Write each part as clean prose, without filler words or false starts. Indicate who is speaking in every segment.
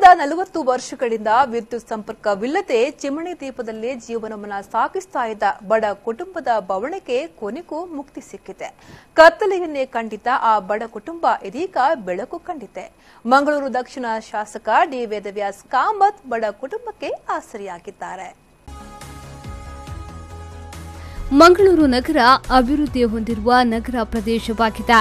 Speaker 1: ಕಳೆದ 40 ವರ್ಷಗಳಿಂದ ವಿದ್ಯುತ್ ಸಂಪರ್ಕವಿಲ್ಲದೆ ಚಿಮಣಿ ದೀಪದಲ್ಲಿ ಜೀವನವನ್ನು ಸಾಗಿಸ್ತಾ ಇದ್ದ ಬಡ ಕುಟುಂಬದ ಬವಣೆಗೆ ಕೊನೆಗೂ ಮುಕ್ತಿ ಸಿಕ್ಕಿದೆ. ಕತ್ತಲೆಯನ್ನೇ ಕಂಡಿದ್ದ ಆ ಬಡ ಕುಟುಂಬ ಇದೀಗ ಬೆಳಕು ಕಂಡಿದೆ. ಮಂಗಳೂರು ದಕ್ಷಿಣ ಶಾಸಕ ಡಿ ವೇದವ್ಯಾಸ್ ಕಾಮತ್ ಬಡ ಕುಟುಂಬಕ್ಕೆ ಆಸರೆಯಾಗಿದ್ದಾರೆ.
Speaker 2: ಮಂಗಳೂರು ನಗರ ಅಭಿವೃದ್ಧಿ ಹೊಂದಿರುವ ನಗರ ಪ್ರದೇಶವಾಗಿದೆ.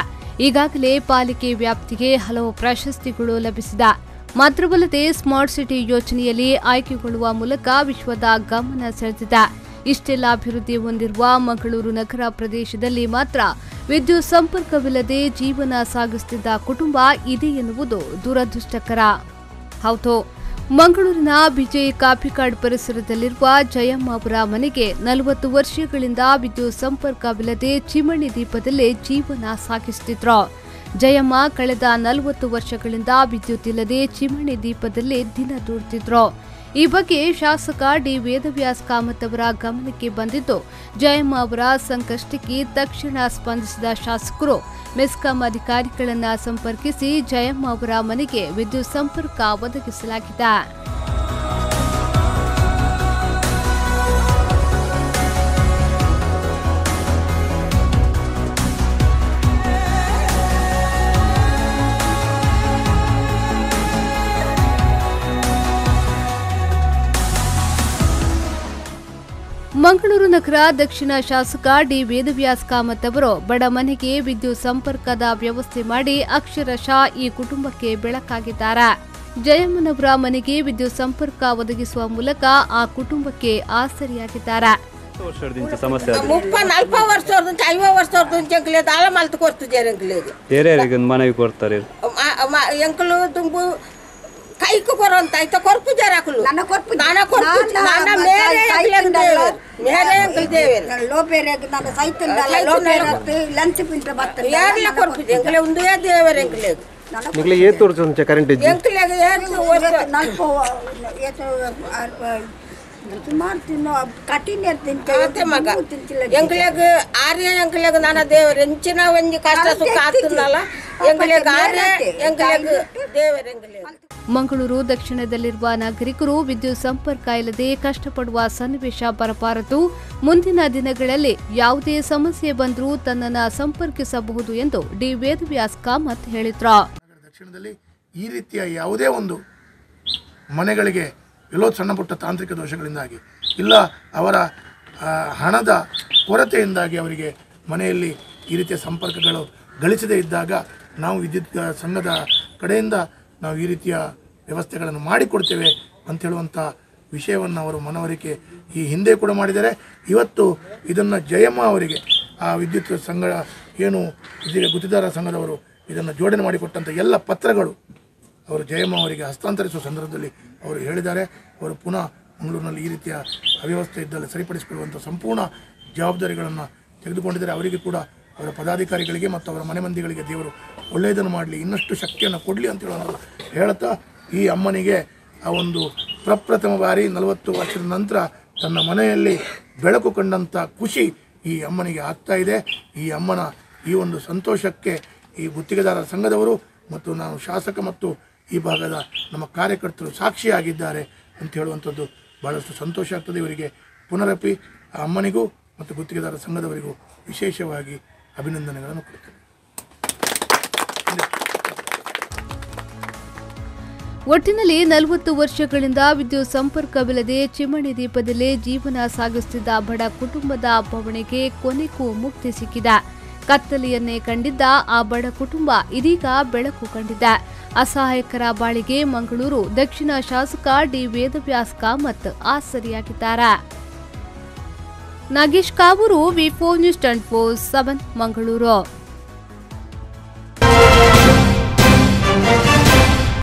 Speaker 2: ಈಗಾಗಲೇ ಪಾಲಿಕೆ ವ್ಯಾಪ್ತಿಗೆ ಹಲವು ಪ್ರಶಸ್ತಿಗಳು ಲಭಿಸಿದೆ. ಮಾತ್ರವಲ್ಲದೆ ಸ್ಮಾರ್ಟ್ ಸಿಟಿ ಯೋಜನೆಯಲ್ಲಿ ಆಯ್ಕೆಗೊಳ್ಳುವ ಮೂಲಕ ವಿಶ್ವದ ಗಮನ ಸೆಳೆದಿದೆ. ಇಷ್ಟೆಲ್ಲ ಅಭಿವೃದ್ಧಿ ಹೊಂದಿರುವ ಮಂಗಳೂರು ನಗರ ಪ್ರದೇಶದಲ್ಲಿ ಮಾತ್ರ ವಿದ್ಯುತ್ ಸಂಪರ್ಕವಿಲ್ಲದೆ ಜೀವನ ಸಾಗಿಸುತ್ತಿದ್ದ ಕುಟುಂಬ ಇದೆ ಎನ್ನುವುದು ದುರದೃಷ್ಟಕರ. ಹೌದು, ಮಂಗಳೂರಿನ ಬಿಜೆ ಕಾಪಿಕಾಡ್ ಪರಿಸರದಲ್ಲಿರುವ ಜಯಮ್ಮ ಅವರ ಮನೆಗೆ 40 ವರ್ಷಗಳಿಂದ ವಿದ್ಯುತ್ ಸಂಪರ್ಕವಿಲ್ಲದೆ ಚಿಮಣಿ ದೀಪದಲ್ಲೇ ಜೀವನ ಸಾಗಿಸುತ್ತಿದ್ರು. ಜಯಮ್ಮ ಕಳೆದ 40 ವರ್ಷಗಳಿಂದ ವಿದ್ಯುತ್ ಇಲ್ಲದೆ ಚಿಮಣಿ ದೀಪದಲ್ಲೇ ದಿನ ದೂಡುತ್ತಿದ್ರು. ಈ ಬಗ್ಗೆ ಶಾಸಕ ಡಿ ವೇದವ್ಯಾಸ್ ಕಾಮತ್ ಅವರ ಗಮನಕ್ಕೆ ಬಂದಿದ್ದು, ಜಯಮ್ಮ ಅವರ ಸಂಕಷ್ಟಕ್ಕೆ ತಕ್ಷಣ ಸ್ಪಂದಿಸಿದ ಶಾಸಕರು ಮೆಸ್ಕಾಂ ಅಧಿಕಾರಿಗಳನ್ನು ಸಂಪರ್ಕಿಸಿ ಜಯಮ್ಮ ಅವರ ಮನೆಗೆ ವಿದ್ಯುತ್ ಸಂಪರ್ಕ ಒದಗಿಸಲಾಗಿದೆ. ಮಂಗಳೂರು ನಗರ ದಕ್ಷಿಣ ಶಾಸಕ ಡಿ ವೇದವ್ಯಾಸ್ ಕಾಮತ್ ಅವರು ಬಡ ಮನೆಗೆ ವಿದ್ಯುತ್ ಸಂಪರ್ಕದ ವ್ಯವಸ್ಥೆ ಮಾಡಿ ಅಕ್ಷರಶಃ ಈ ಕುಟುಂಬಕ್ಕೆ ಬೆಳಕಾಗಿದ್ದಾರೆ. ಜಯಮ್ಮನವರ ಮನೆಗೆ ವಿದ್ಯುತ್ ಸಂಪರ್ಕ ಒದಗಿಸುವ ಮೂಲಕ ಆ ಕುಟುಂಬಕ್ಕೆ ಆಸರೆಯಾಗಿದ್ದಾರೆ.
Speaker 3: ಕೈಕು ಬರೋಂತ ಆಯ್ತಾ ಕೊರ್ಪು ಜರಾಕಲು ನನ್ನ ಕೊರ್ಪು ನಾನ ಕೊರ್ಪು ನಾನ ಮೇರೆ ಮೇರೆ ಅಂಕಲ್ ದೇವೆ ಲೋಪೇರೆ ನನ್ನ ಸೈತಂದಲ್ಲ ಲೋಪೇರೆ ಲಂಚ್ ಪಿಂಟ ಬತ್ತ ಯಾರಲ್ಲ ಕೊರ್ಪು ಎಂಕಲೆ ಒಂದು ಯಾ ದೇವರೆ ಎಂಕಲೆ ನಿಗಲೆ ಏ ತೋರ್ಸಂಚ ಕರೆಂಟ್ ಇಜ್ಜಿ ಎಂಕಲೆ ಏ ನಲ್ಪ ಏತ ಸುಮಾರು ತಿನ್ನೋ ಕಟ್ಟಿನ ತಿಂತೆ ಮಗ ಎಂಕಲೆಗ ಆರ್ಯ ಎಂಕಲೆಗ ನನ್ನ ದೇವರೆ ಎಂಚಿನ ಒಂಜಿ ಕಷ್ಟ ಸುಖ ಆತನಲ್ಲ ಎಂಕಲೆಗ ಆರ್ಯ ಎಂಕಲೆಗ ದೇವರೆ ಎಂಕಲೆ.
Speaker 2: ಮಂಗಳೂರು ದಕ್ಷಿಣದಲ್ಲಿರುವ ನಾಗರಿಕರು ವಿದ್ಯುತ್ ಸಂಪರ್ಕ ಇಲ್ಲದೆ ಕಷ್ಟಪಡುವ ಸನ್ನಿವೇಶ ಬರಬಾರದು. ಮುಂದಿನ ದಿನಗಳಲ್ಲಿ ಯಾವುದೇ ಸಮಸ್ಯೆ ಬಂದರೂ ತನ್ನನ್ನು ಸಂಪರ್ಕಿಸಬಹುದು ಎಂದು ಡಿ ವೇದವ್ಯಾಸ್ ಕಾಮತ್ ಹೇಳಿದ್ರು.
Speaker 4: ದಕ್ಷಿಣದಲ್ಲಿ ಈ ರೀತಿಯ ಯಾವುದೇ ಒಂದು ಮನೆಗಳಿಗೆ ಎಲ್ಲೋ ಸಣ್ಣ ಪುಟ್ಟ ತಾಂತ್ರಿಕ ದೋಷಗಳಿಂದಾಗಿ ಇಲ್ಲ ಅವರ ಹಣದ ಕೊರತೆಯಿಂದಾಗಿ ಅವರಿಗೆ ಮನೆಯಲ್ಲಿ ಈ ರೀತಿಯ ಸಂಪರ್ಕಗಳು ಗಳಿಸದೇ ಇದ್ದಾಗ ನಾವು ವಿದ್ಯುತ್ ಸಂಘದ ಕಡೆಯಿಂದ ನಾವು ಈ ರೀತಿಯ ವ್ಯವಸ್ಥೆಗಳನ್ನು ಮಾಡಿಕೊಡ್ತೇವೆ ಅಂತ ಹೇಳುವಂಥ ವಿಷಯವನ್ನು ಅವರು ಮನವರಿಕೆ ಈ ಹಿಂದೆ ಕೂಡ ಮಾಡಿದ್ದಾರೆ. ಇವತ್ತು ಇದನ್ನು ಜಯಮ್ಮ ಅವರಿಗೆ ಆ ವಿದ್ಯುತ್ ಸಂಘ ಏನು ಇದೀಗ ಗುತ್ತಿದಾರ ಸಂಘದವರು ಇದನ್ನು ಜೋಡಣೆ ಮಾಡಿಕೊಟ್ಟಂಥ ಎಲ್ಲ ಪತ್ರಗಳು ಅವರು ಜಯಮ್ಮ ಅವರಿಗೆ ಹಸ್ತಾಂತರಿಸುವ ಸಂದರ್ಭದಲ್ಲಿ ಅವರು ಹೇಳಿದ್ದಾರೆ. ಅವರು ಪುನಃ ಮಂಗಳೂರಿನಲ್ಲಿ ಈ ರೀತಿಯ ಅವ್ಯವಸ್ಥೆ ಇದ್ದಲ್ಲಿ ಸರಿಪಡಿಸಿಕೊಳ್ಳುವಂಥ ಸಂಪೂರ್ಣ ಜವಾಬ್ದಾರಿಗಳನ್ನು ತೆಗೆದುಕೊಂಡಿದ್ದಾರೆ. ಅವರಿಗೆ ಕೂಡ ಅವರ ಪದಾಧಿಕಾರಿಗಳಿಗೆ ಮತ್ತು ಅವರ ಮನೆ ಮಂದಿಗಳಿಗೆ ದೇವರು ಒಳ್ಳೆಯದನ್ನು ಮಾಡಲಿ, ಇನ್ನಷ್ಟು ಶಕ್ತಿಯನ್ನು ಕೊಡಲಿ ಅಂತ ಹೇಳುತ್ತಾ ಈ ಅಮ್ಮನಿಗೆ ಆ ಒಂದು ಪ್ರಪ್ರಥಮ ಬಾರಿ 40 ವರ್ಷದ ನಂತರ ತನ್ನ ಮನೆಯಲ್ಲಿ ಬೆಳಕು ಕಂಡಂಥ ಖುಷಿ ಈ ಅಮ್ಮನಿಗೆ ಆಗ್ತಾ ಇದೆ. ಈ ಅಮ್ಮನ ಈ ಒಂದು ಸಂತೋಷಕ್ಕೆ ಈ ಗುತ್ತಿಗೆದಾರರ ಸಂಘದವರು ಮತ್ತು ನಾವು ಶಾಸಕ ಮತ್ತು ಈ ಭಾಗದ ನಮ್ಮ ಕಾರ್ಯಕರ್ತರು ಸಾಕ್ಷಿಯಾಗಿದ್ದಾರೆ ಅಂತ ಹೇಳುವಂಥದ್ದು ಭಾಳಷ್ಟು ಸಂತೋಷ ಆಗ್ತದೆ. ಇವರಿಗೆ ಪುನರಪಿ ಆ ಅಮ್ಮನಿಗೂ ಮತ್ತು ಗುತ್ತಿಗೆದಾರರ ಸಂಘದವರಿಗೂ ವಿಶೇಷವಾಗಿ ಅಭಿನಂದನೆಗಳನ್ನು ಕೊಡ್ತೇನೆ.
Speaker 2: ಒಟ್ಟಿನಲ್ಲಿ 40 ವರ್ಷಗಳಿಂದ ವಿದ್ಯುತ್ ಸಂಪರ್ಕವಿಲ್ಲದೆ ಚಿಮಣಿ ದೀಪದಲ್ಲೇ ಜೀವನ ಸಾಗಿಸುತ್ತಿದ್ದ ಬಡ ಕುಟುಂಬದ ಬವಣೆಗೆ ಕೊನೆಗೂ ಮುಕ್ತಿ ಸಿಕ್ಕಿದೆ. ಕತ್ತಲೆಯನ್ನೇ ಕಂಡಿದ್ದ ಆ ಬಡ ಕುಟುಂಬ ಇದೀಗ ಬೆಳಕು ಕಂಡಿದೆ. ಅಸಹಾಯಕರ ಬಾಳಿಗೆ ಮಂಗಳೂರು ದಕ್ಷಿಣ ಶಾಸಕ ಡಿ ವೇದವ್ಯಾಸ್ ಕಾಮತ್ ಆಸರೆಯಾಗಿದ್ದಾರೆ. ನಾಗೇಶ್ ಕಾವೂರು, ವಿ4 ನ್ಯೂಸ್ 24/7 ಮಂಗಳೂರು.